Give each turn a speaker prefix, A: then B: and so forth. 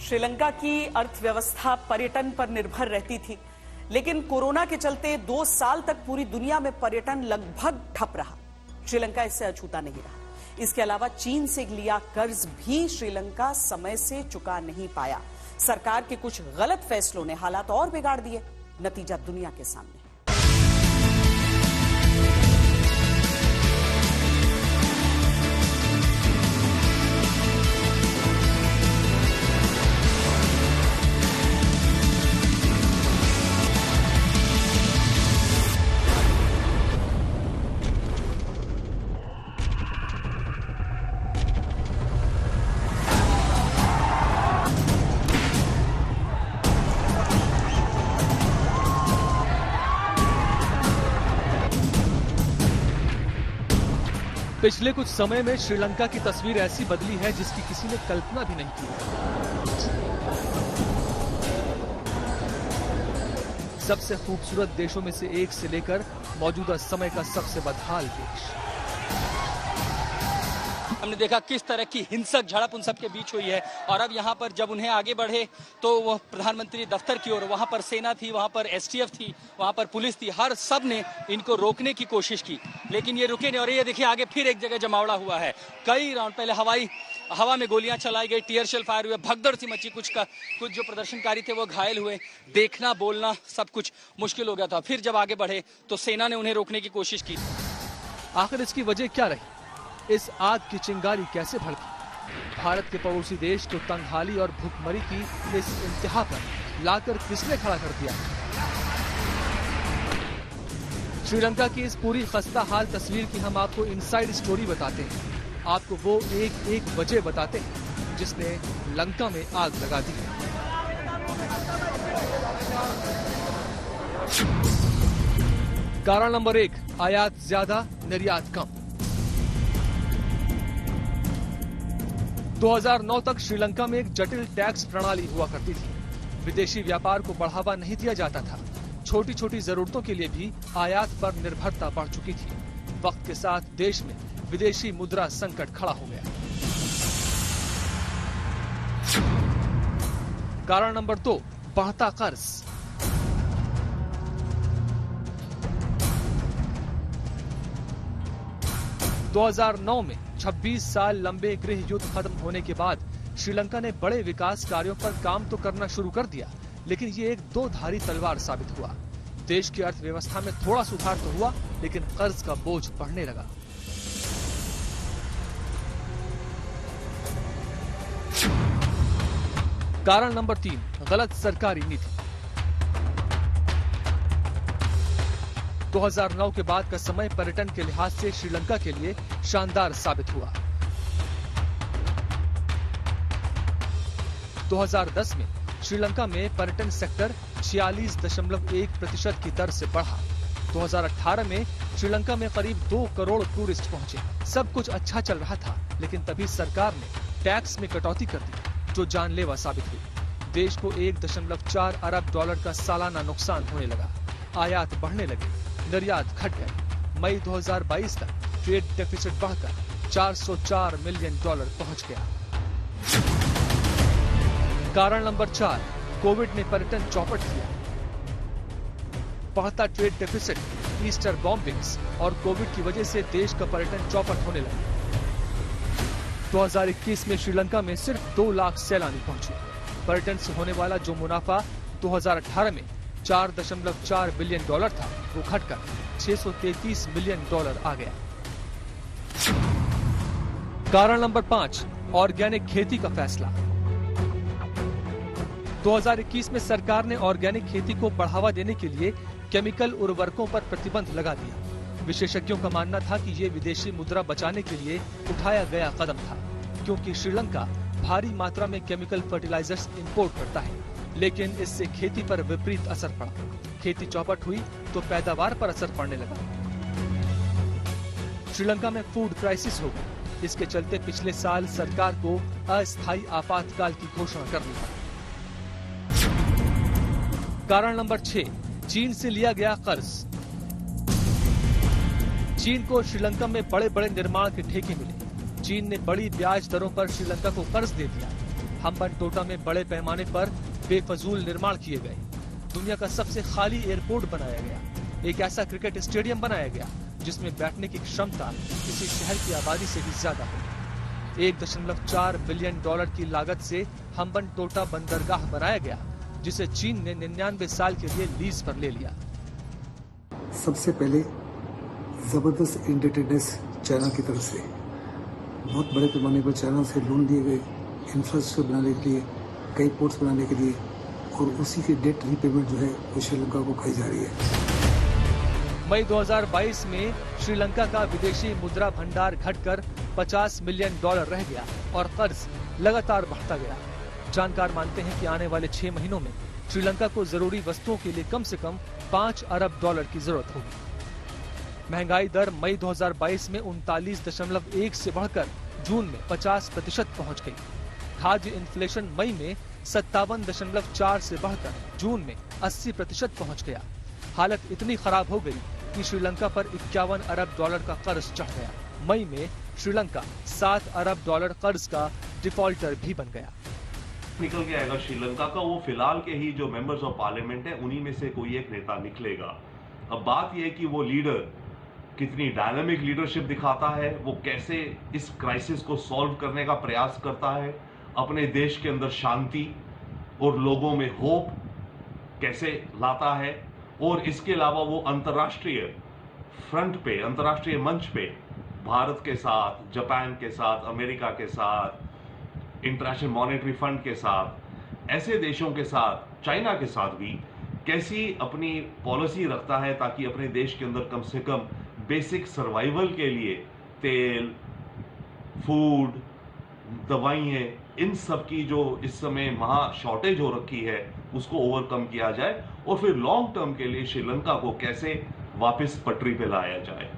A: श्रीलंका की अर्थव्यवस्था पर्यटन पर निर्भर रहती थी, लेकिन कोरोना के चलते 2 साल तक पूरी दुनिया में पर्यटन लगभग ठप रहा। श्रीलंका इससे अछूता नहीं रहा। इसके अलावा चीन से लिया कर्ज भी श्रीलंका समय से चुका नहीं पाया। सरकार के कुछ गलत फैसलों ने हालात और बिगाड़ दिए। नतीजा दुनिया के सामने।
B: पिछले कुछ समय में श्रीलंका की तस्वीर ऐसी बदली है जिसकी किसी ने कल्पना भी नहीं की। सबसे खूबसूरत देशों में से एक से लेकर मौजूदा समय का सबसे बदहाल देश।
C: हमने देखा किस तरह की हिंसक झड़प उन सबके बीच हुई है और अब यहाँ पर जब उन्हें आगे बढ़े तो वो प्रधानमंत्री दफ्तर की ओर, वहाँ पर सेना थी, वहाँ पर एसटीएफ थी, वहाँ पर पुलिस थी, हर सब ने इनको रोकने की कोशिश की, लेकिन ये रुके नहीं। और ये देखिए आगे फिर एक जगह जमावड़ा हुआ है। कई राउंड पहले हवा में गोलियां चलाई गई, टीयर शेल फायर हुए, भगदड़ सी मची, कुछ जो प्रदर्शनकारी थे वो घायल हुए। देखना बोलना सब कुछ मुश्किल हो गया था। फिर जब आगे बढ़े तो सेना ने उन्हें रोकने की कोशिश की।
B: आखिर इसकी वजह क्या रही? इस आग की चिंगारी कैसे भड़की? भारत के पड़ोसी देश को तंगहाली और भूखमरी की इस इंतहा पर लाकर किसने खड़ा कर दिया? श्रीलंका की इस पूरी खस्ता हाल तस्वीर की हम आपको इनसाइड स्टोरी बताते हैं। आपको वो एक वजह बताते हैं जिसने लंका में आग लगा दी। कारण नंबर 1, आयात ज्यादा, निर्यात कम। 2009 तक श्रीलंका में एक जटिल टैक्स प्रणाली हुआ करती थी। विदेशी व्यापार को बढ़ावा नहीं दिया जाता था। छोटी छोटी जरूरतों के लिए भी आयात पर निर्भरता बढ़ चुकी थी। वक्त के साथ देश में विदेशी मुद्रा संकट खड़ा हो गया। कारण नंबर 2, बढ़ता कर्ज। – 2009 में 26 साल लंबे गृह युद्ध खत्म होने के बाद श्रीलंका ने बड़े विकास कार्यों पर काम तो करना शुरू कर दिया, लेकिन ये एक दो-धारी तलवार साबित हुआ। देश की अर्थव्यवस्था में थोड़ा सुधार तो हुआ, लेकिन कर्ज का बोझ बढ़ने लगा। कारण नंबर 3, गलत सरकारी नीति। 2009 के बाद का समय पर्यटन के लिहाज से श्रीलंका के लिए शानदार साबित हुआ। 2010 में श्रीलंका में पर्यटन सेक्टर 46.1% की दर से बढ़ा। 2018 में श्रीलंका में करीब 2 करोड़ टूरिस्ट पहुंचे। सब कुछ अच्छा चल रहा था, लेकिन तभी सरकार ने टैक्स में कटौती कर दी, जो जानलेवा साबित हुई। देश को $1.4 अरब का सालाना नुकसान होने लगा। आयात बढ़ने लगी, निर्यात घट गए। मई 2022 तक ट्रेड डेफिसिट बढ़कर $404 मिलियन पहुंच गया। कारण नंबर 4, कोविड ने पर्यटन चौपट किया। बढ़ता ट्रेड डेफिसिट, ईस्टर बॉम्बिंग्स और कोविड की वजह से देश का पर्यटन चौपट होने लगा। 2021 में श्रीलंका में सिर्फ 2 लाख सैलानी पहुंचे। पर्यटन से होने वाला जो मुनाफा 2018 में $4.4 बिलियन था, वो घटकर $633 मिलियन आ गया। कारण नंबर 5, ऑर्गेनिक खेती का फैसला। 2021 में सरकार ने ऑर्गेनिक खेती को बढ़ावा देने के लिए केमिकल उर्वरकों पर प्रतिबंध लगा दिया। विशेषज्ञों का मानना था कि ये विदेशी मुद्रा बचाने के लिए उठाया गया कदम था, क्योंकि श्रीलंका भारी मात्रा में केमिकल फर्टिलाइजर्स इंपोर्ट करता है। लेकिन इससे खेती पर विपरीत असर पड़ा। खेती चौपट हुई तो पैदावार पर असर पड़ने लगा। श्रीलंका में फूड क्राइसिस हो गई। इसके चलते पिछले साल सरकार को अस्थायी आपातकाल की घोषणा करनी पड़ी। कारण नंबर 6, चीन से लिया गया कर्ज। चीन को श्रीलंका में बड़े बड़े निर्माण के ठेके मिले। चीन ने बड़ी ब्याज दरों पर श्रीलंका को कर्ज दे दिया। हम्बनटोटा में बड़े पैमाने पर बेफजूल निर्माण किए गए। दुनिया का सबसे खाली एयरपोर्ट बनाया गया। एक ऐसा क्रिकेट स्टेडियम बनाया गया जिसमें बैठने की क्षमता किसी शहर की आबादी से भी ज्यादा हो। 1.4 बिलियन डॉलर की लागत से हम्बनटोटा बंदरगाह बनाया गया, जिसे चीन ने 99 साल के लिए लीज पर ले लिया।
D: सबसे पहले जबरदस्त इंडेटेडनेस चाइना की तरफ से, बहुत बड़े पैमाने पर चाइना से लोन दिए गए इंफ्रास्ट्रक्चर बनाने के लिए, कई पोर्ट्स बनाने के लिए, और उसी की डेट रीपेमेंट जो है वो श्रीलंका को खाई जा रही है।
B: मई 2022 में श्रीलंका का विदेशी मुद्रा भंडार घटकर 50 मिलियन डॉलर रह गया और कर्ज लगातार बढ़ता गया। जानकार मानते हैं कि आने वाले 6 महीनों में श्रीलंका को जरूरी वस्तुओं के लिए कम से कम 5 अरब डॉलर की जरूरत होगी। महंगाई दर मई 2022 में 39.1 से बढ़कर जून में 50% पहुंच गई। खाद्य इन्फ्लेशन मई में 57.4 से बढ़कर जून में 80% पहुंच गया। हालत इतनी खराब हो गई कि श्रीलंका पर 51 अरब डॉलर का कर्ज चढ़ गया। मई में श्रीलंका 7 अरब डॉलर कर्ज का डिफॉल्टर भी बन गया।
E: निकल के आएगा श्रीलंका का, वो फिलहाल के ही जो मेंबर्स ऑफ पार्लियामेंट है उन्हीं में से कोई एक नेता निकलेगा। अब बात यह है कि वो लीडर कितनी डायनामिक लीडरशिप दिखाता है, वो कैसे इस क्राइसिस को सॉल्व करने का प्रयास करता है, अपने देश के अंदर शांति और लोगों में होप कैसे लाता है, और इसके अलावा वो अंतर्राष्ट्रीय फ्रंट पे, अंतर्राष्ट्रीय मंच पे भारत के साथ, जापान के साथ, अमेरिका के साथ, इंटरनेशनल मॉनेटरी फंड के साथ, ऐसे देशों के साथ, चाइना के साथ भी कैसी अपनी पॉलिसी रखता है ताकि अपने देश के अंदर कम से कम बेसिक सर्वाइवल के लिए तेल, फूड, दवाइयाँ, इन सब की जो इस समय महा शॉर्टेज हो रखी है उसको ओवरकम किया जाए, और फिर लॉन्ग टर्म के लिए श्रीलंका को कैसे वापस पटरी पे लाया जाए।